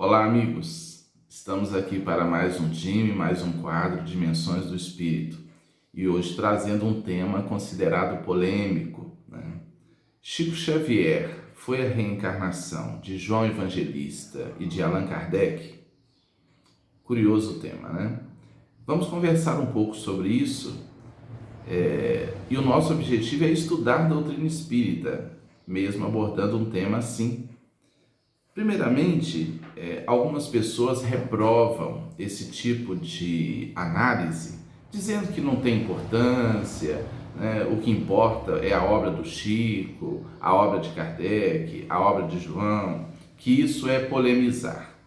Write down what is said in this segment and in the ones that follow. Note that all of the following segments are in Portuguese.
Olá, amigos! Estamos aqui para mais um time, mais um quadro Dimensões do Espírito e hoje trazendo um tema considerado polêmico, né? Chico Xavier foi a reencarnação de João Evangelista e de Allan Kardec? Curioso tema, né? Vamos conversar um pouco sobre isso e o nosso objetivo é estudar doutrina espírita, mesmo abordando um tema assim. Primeiramente, algumas pessoas reprovam esse tipo de análise, dizendo que não tem importância, né? O que importa é a obra do Chico, a obra de Kardec, a obra de João, que isso é polemizar.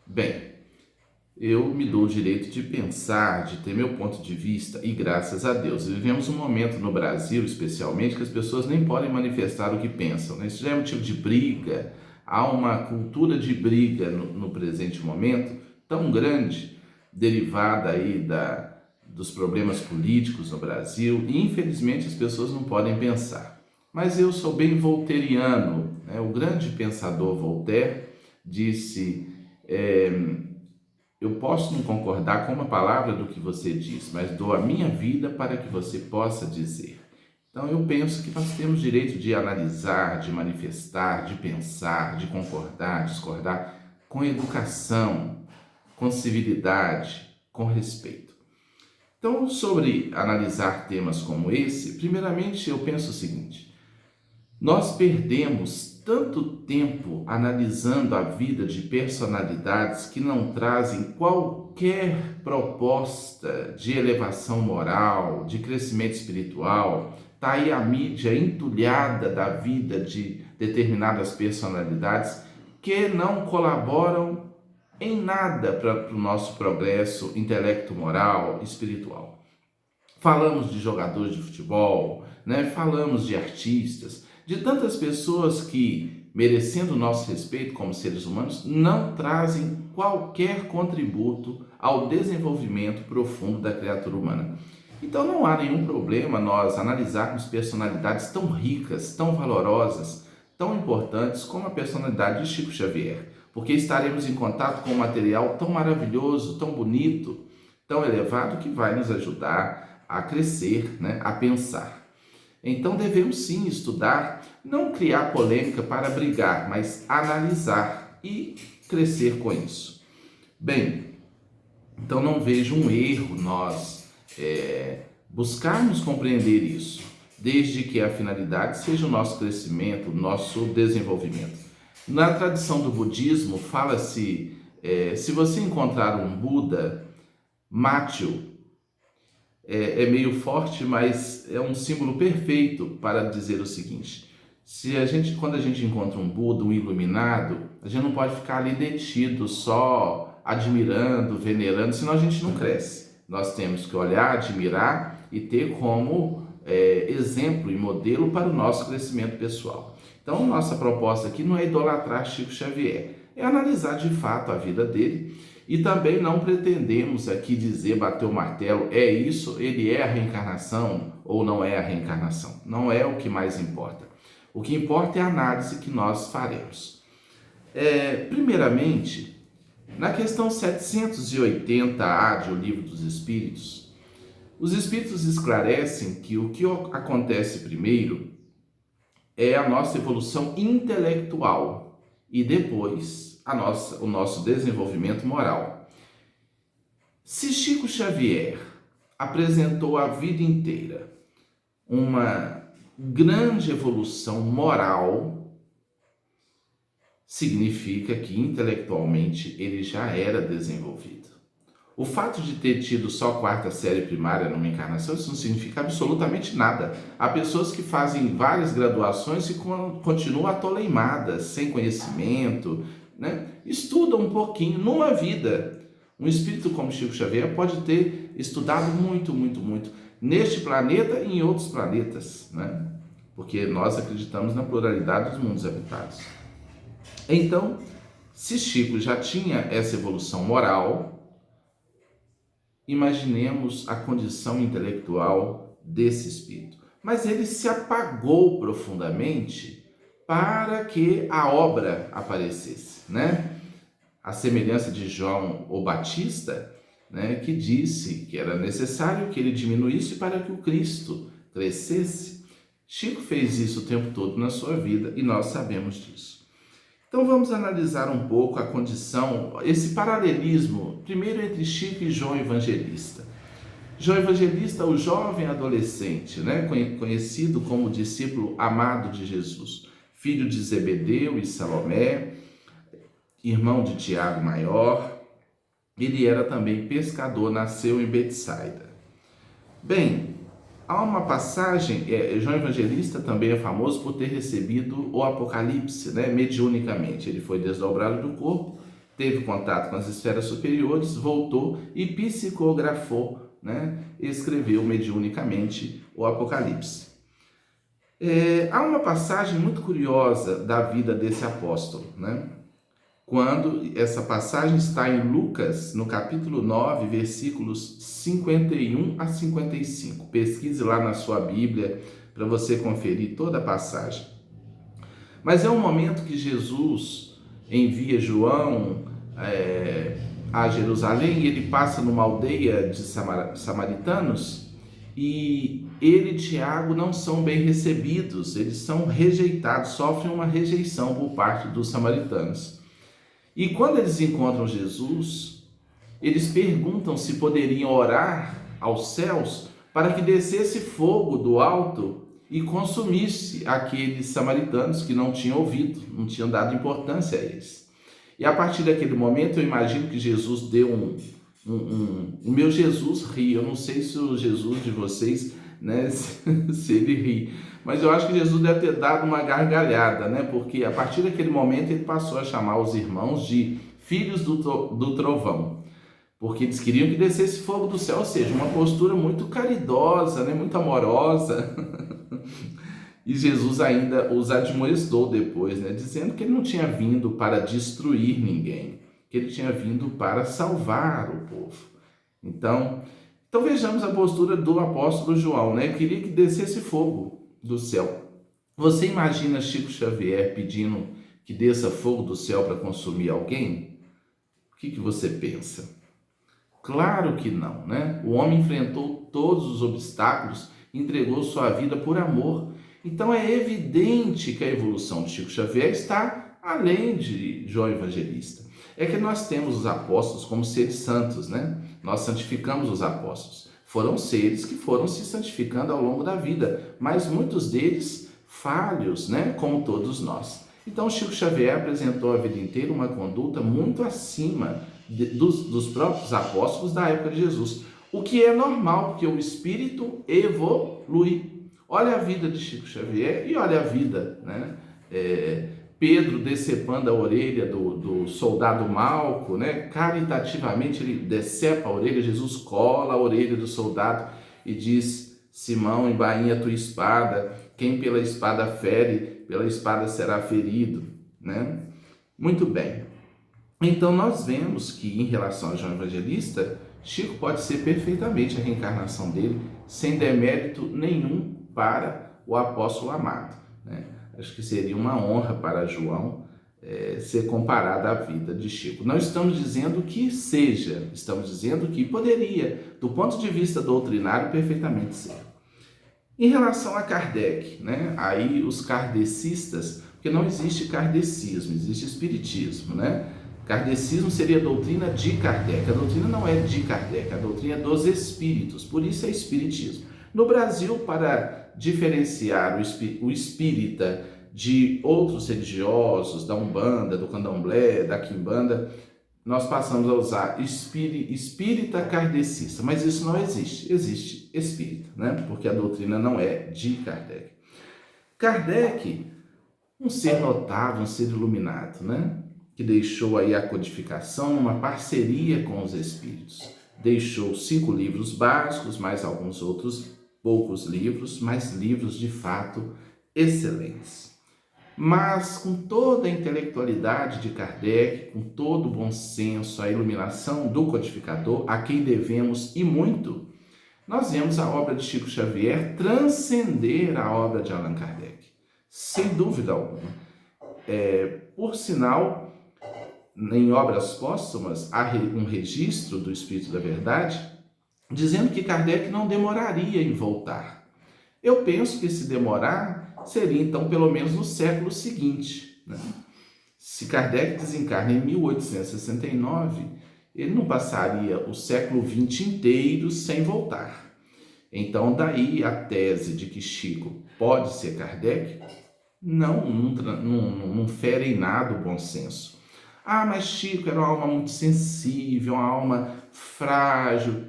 Bem, eu me dou o direito de pensar, de ter meu ponto de vista e graças a Deus. Vivemos um momento no Brasil, especialmente, que as pessoas nem podem manifestar o que pensam, né? Isso já é um tipo de briga. Há uma cultura de briga no presente momento tão grande, derivada aí dos problemas políticos no Brasil, e infelizmente as pessoas não podem pensar. Mas eu sou bem voltairiano, né? O grande pensador Voltaire disse: eu posso não concordar com uma palavra do que você diz, mas dou a minha vida para que você possa dizer. Então eu penso que nós temos direito de analisar, de manifestar, de pensar, de concordar, discordar, com educação, com civilidade, com respeito. Então, sobre analisar temas como esse, primeiramente eu penso o seguinte: nós perdemos tanto tempo analisando a vida de personalidades que não trazem qualquer proposta de elevação moral, de crescimento espiritual. Está aí a mídia entulhada da vida de determinadas personalidades que não colaboram em nada para o nosso progresso intelecto-moral, espiritual. Falamos de jogadores de futebol, né? Falamos de artistas, de tantas pessoas que, merecendo o nosso respeito como seres humanos, não trazem qualquer contributo ao desenvolvimento profundo da criatura humana. Então não há nenhum problema nós analisarmos personalidades tão ricas, tão valorosas, tão importantes como a personalidade de Chico Xavier, porque estaremos em contato com um material tão maravilhoso, tão bonito, tão elevado, que vai nos ajudar a crescer, né, a pensar. Então devemos sim estudar, não criar polêmica para brigar, mas analisar e crescer com isso. Bem, então não vejo um erro nós buscarmos compreender isso, desde que a finalidade seja o nosso crescimento, o nosso desenvolvimento. Na tradição do budismo, fala-se, se você encontrar um Buda, mate-o. É meio forte, mas é um símbolo perfeito para dizer o seguinte: quando a gente encontra um Buda, um iluminado, a gente não pode ficar ali detido, só admirando, venerando, senão a gente não cresce. Nós temos que olhar, admirar e ter como exemplo e modelo para o nosso crescimento pessoal. Então, nossa proposta aqui não é idolatrar Chico Xavier, é analisar de fato a vida dele. E também não pretendemos aqui dizer, bater o martelo, é isso, ele é a reencarnação ou não é a reencarnação. Não é o que mais importa. O que importa é a análise que nós faremos. Primeiramente, na questão 780A de O Livro dos Espíritos, os Espíritos esclarecem que o que acontece primeiro é a nossa evolução intelectual e depois o nosso desenvolvimento moral. Se Chico Xavier apresentou a vida inteira uma grande evolução moral, significa que intelectualmente ele já era desenvolvido. O fato de ter tido só quarta série primária numa encarnação, isso não significa absolutamente nada. Há pessoas que fazem várias graduações e continuam atoleimadas, sem conhecimento, né? Estuda um pouquinho numa vida. Um espírito como Chico Xavier pode ter estudado muito, muito, muito neste planeta e em outros planetas, né? Porque nós acreditamos na pluralidade dos mundos habitados. Então, se Chico já tinha essa evolução moral, imaginemos a condição intelectual desse espírito. Mas ele se apagou profundamente para que a obra aparecesse, né? à semelhança de João o Batista, né, que disse que era necessário que ele diminuísse para que o Cristo crescesse. Chico fez isso o tempo todo na sua vida e nós sabemos disso. Então vamos analisar um pouco a condição, esse paralelismo, primeiro entre Chico e João Evangelista. João Evangelista, o jovem adolescente, né, conhecido como discípulo amado de Jesus, filho de Zebedeu e Salomé, irmão de Tiago Maior. Ele era também pescador, nasceu em Betsaida. Bem, há uma passagem, João Evangelista também é famoso por ter recebido o Apocalipse, né, mediunicamente. Ele foi desdobrado do corpo, teve contato com as esferas superiores, voltou e psicografou, né, escreveu mediunicamente o Apocalipse. Há uma passagem muito curiosa da vida desse apóstolo, né? Quando essa passagem está em Lucas, no capítulo 9, versículos 51 a 55. Pesquise lá na sua Bíblia para você conferir toda a passagem. Mas é um momento que Jesus envia João a Jerusalém e ele passa numa aldeia de samaritanos e ele e Tiago não são bem recebidos, eles são rejeitados, sofrem uma rejeição por parte dos samaritanos. E quando eles encontram Jesus, eles perguntam se poderiam orar aos céus para que descesse fogo do alto e consumisse aqueles samaritanos que não tinham ouvido, não tinham dado importância a eles. E a partir daquele momento eu imagino que Jesus deu o meu Jesus ri. Eu não sei se o Jesus de vocês, né, se ele ri, mas eu acho que Jesus deve ter dado uma gargalhada, né? Porque a partir daquele momento ele passou a chamar os irmãos de filhos do trovão, porque eles queriam que descesse fogo do céu, ou seja, uma postura muito caridosa, né? Muito amorosa. E Jesus ainda os admoestou depois, né? Dizendo que ele não tinha vindo para destruir ninguém, que ele tinha vindo para salvar o povo. Então vejamos a postura do apóstolo João, né? Ele queria que descesse fogo do céu. Você imagina Chico Xavier pedindo que desça fogo do céu para consumir alguém? O que você pensa? Claro que não, né? O homem enfrentou todos os obstáculos, entregou sua vida por amor. Então é evidente que a evolução de Chico Xavier está além de João Evangelista. É que nós temos os apóstolos como seres santos, né? Nós santificamos os apóstolos. Foram seres que foram se santificando ao longo da vida, mas muitos deles falhos, né? Como todos nós. Então Chico Xavier apresentou a vida inteira uma conduta muito acima dos próprios apóstolos da época de Jesus, o que é normal, porque o espírito evolui. Olha a vida de Chico Xavier e olha a vida, né? Pedro decepando a orelha do soldado Malco, né? Caritativamente ele decepa a orelha, Jesus cola a orelha do soldado e diz: Simão, embainha a tua espada, quem pela espada fere, pela espada será ferido, né? Muito bem. Então nós vemos que em relação a João Evangelista, Chico pode ser perfeitamente a reencarnação dele, sem demérito nenhum para o apóstolo amado, né? Acho que seria uma honra para João ser comparado à vida de Chico. Não estamos dizendo que seja, estamos dizendo que poderia, do ponto de vista doutrinário, perfeitamente ser. Em relação a Kardec, né? Aí os kardecistas, porque não existe kardecismo, existe espiritismo, né? Kardecismo seria a doutrina de Kardec, a doutrina não é de Kardec, a doutrina é dos espíritos, por isso é espiritismo. No Brasil, para diferenciar o espírita de outros religiosos, da Umbanda, do Candomblé, da Quimbanda, nós passamos a usar espírita kardecista, mas isso não existe, existe espírita, né? Porque a doutrina não é de Kardec. Kardec, um ser notável, um ser iluminado, né? Que deixou aí a codificação, uma parceria com os espíritos. Deixou 5 livros básicos, mais alguns outros poucos livros, mas livros de fato excelentes. Mas com toda a intelectualidade de Kardec, com todo o bom senso, a iluminação do codificador, a quem devemos e muito, nós vemos a obra de Chico Xavier transcender a obra de Allan Kardec, sem dúvida alguma. Por sinal, em obras póstumas, há um registro do Espírito da Verdade, dizendo que Kardec não demoraria em voltar. Eu penso que se demorar, seria então pelo menos no século seguinte, né? Se Kardec desencarna em 1869, ele não passaria o século XX inteiro sem voltar. Então, daí a tese de que Chico pode ser Kardec não fere em nada o bom senso. Ah, mas Chico era uma alma muito sensível, uma alma frágil.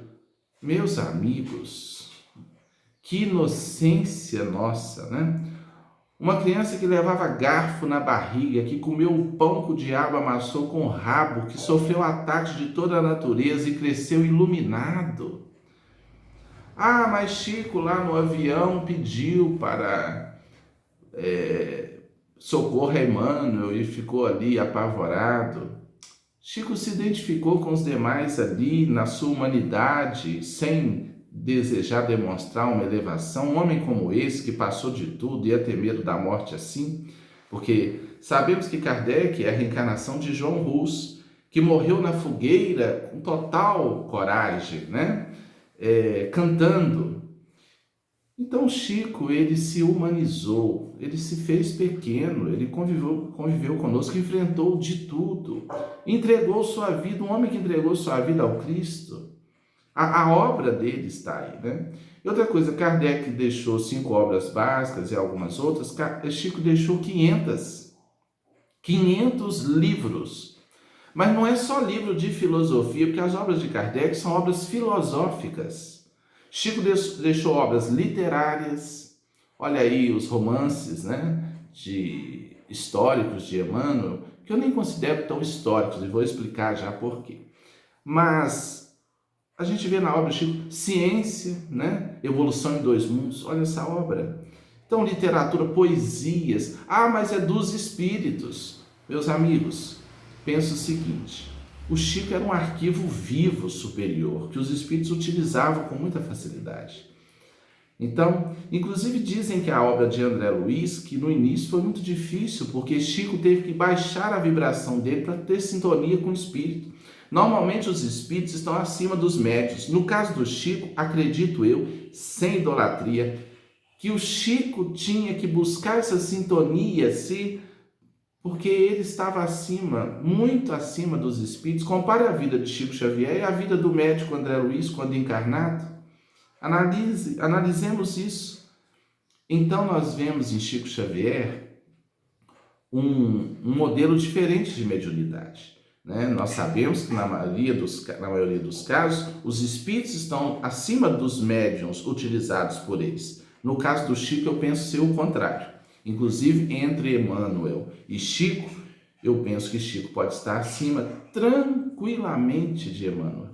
Meus amigos, que inocência nossa, né? Uma criança que levava garfo na barriga, que comeu o pão que o diabo amassou com o rabo, que sofreu ataques de toda a natureza e cresceu iluminado. Ah, mas Chico lá no avião pediu para socorro a Emmanuel e ficou ali apavorado. Chico se identificou com os demais ali na sua humanidade, sem desejar demonstrar uma elevação. Um homem como esse, que passou de tudo, ia ter medo da morte assim? Porque sabemos que Kardec é a reencarnação de João Hus, que morreu na fogueira com total coragem, né? Cantando. Então Chico, ele se humanizou, ele se fez pequeno, ele conviveu conosco, enfrentou de tudo, entregou sua vida, um homem que entregou sua vida ao Cristo. A obra dele está aí, né? E outra coisa, Kardec deixou 5 obras básicas e algumas outras, Chico deixou 500 livros. Mas não é só livro de filosofia, porque as obras de Kardec são obras filosóficas. Chico deixou obras literárias, olha aí os romances, né, históricos de Emmanuel, que eu nem considero tão históricos, e vou explicar já por quê. Mas a gente vê na obra de Chico ciência, né, evolução em 2 mundos, olha essa obra. Então, literatura, poesias, mas é dos espíritos. Meus amigos, penso o seguinte: o Chico era um arquivo vivo superior, que os espíritos utilizavam com muita facilidade. Então, inclusive dizem que a obra de André Luiz, que no início foi muito difícil, porque Chico teve que baixar a vibração dele para ter sintonia com o espírito. Normalmente os espíritos estão acima dos médiuns. No caso do Chico, acredito eu, sem idolatria, que o Chico tinha que buscar essa sintonia, porque ele estava acima, muito acima dos espíritos. Compare a vida de Chico Xavier e a vida do médico André Luiz quando encarnado. Analisemos isso. Então nós vemos em Chico Xavier um modelo diferente de mediunidade, né? Nós sabemos que na maioria dos casos, os espíritos estão acima dos médiuns utilizados por eles. No caso do Chico, eu penso ser o contrário. Inclusive, entre Emmanuel e Chico, eu penso que Chico pode estar acima tranquilamente de Emmanuel.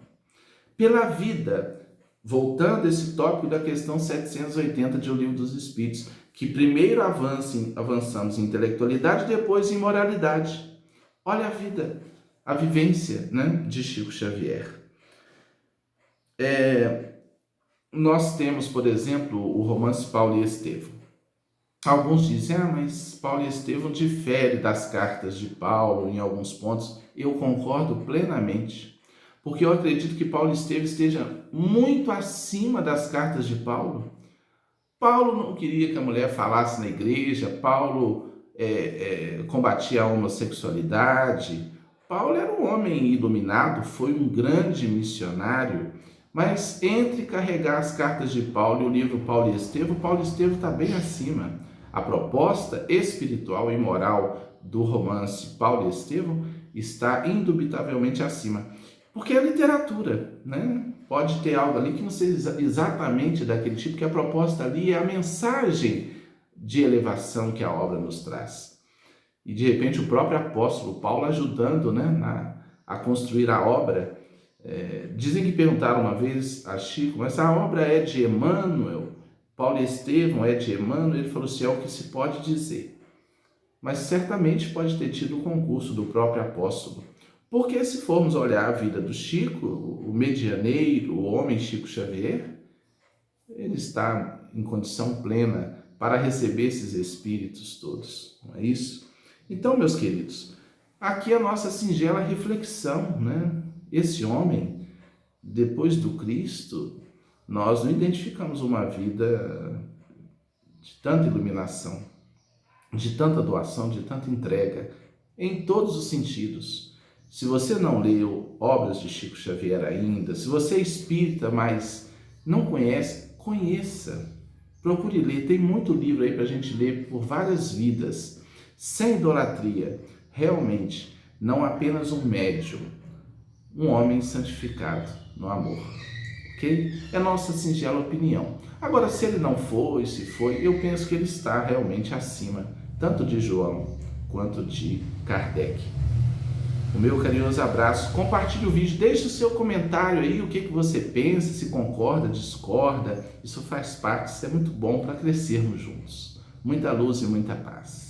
Pela vida, voltando a esse tópico da questão 780 de O Livro dos Espíritos, que primeiro avançamos em intelectualidade, depois em moralidade. Olha a vida, a vivência, né, de Chico Xavier. Nós temos, por exemplo, o romance Paulo e Estevão. Alguns dizem, mas Paulo e Estevão diferem das cartas de Paulo em alguns pontos. Eu concordo plenamente, porque eu acredito que Paulo e Estevão esteja muito acima das cartas de Paulo. Paulo não queria que a mulher falasse na igreja, Paulo combatia a homossexualidade. Paulo era um homem iluminado, foi um grande missionário, mas entre carregar as cartas de Paulo e o livro Paulo e Estevão está bem acima. A proposta espiritual e moral do romance Paulo e Estevão está indubitavelmente acima. Porque é literatura, né? Pode ter algo ali que não seja exatamente daquele tipo, que a proposta ali é a mensagem de elevação que a obra nos traz. E de repente o próprio apóstolo Paulo ajudando, né, a construir a obra. Dizem que perguntaram uma vez a Chico, mas a obra é de Emmanuel? Paulo e Estevão é de Emmanuel? Ele falou assim, é o que se pode dizer. Mas certamente pode ter tido o concurso do próprio apóstolo. Porque se formos olhar a vida do Chico, o medianeiro, o homem Chico Xavier, ele está em condição plena para receber esses espíritos todos, não é isso? Então, meus queridos, aqui a nossa singela reflexão, né? Esse homem, depois do Cristo, nós não identificamos uma vida de tanta iluminação, de tanta doação, de tanta entrega, em todos os sentidos. Se você não leu obras de Chico Xavier ainda, se você é espírita, mas não conhece, conheça. Procure ler, tem muito livro aí para a gente ler por várias vidas, sem idolatria. Realmente, não apenas um médium, um homem santificado no amor. Ok? É nossa singela opinião. Agora, se ele não foi, se foi, eu penso que ele está realmente acima, tanto de João quanto de Kardec. O meu carinhoso abraço, compartilhe o vídeo, deixe o seu comentário aí, o que você pensa, se concorda, discorda, isso faz parte, isso é muito bom para crescermos juntos. Muita luz e muita paz.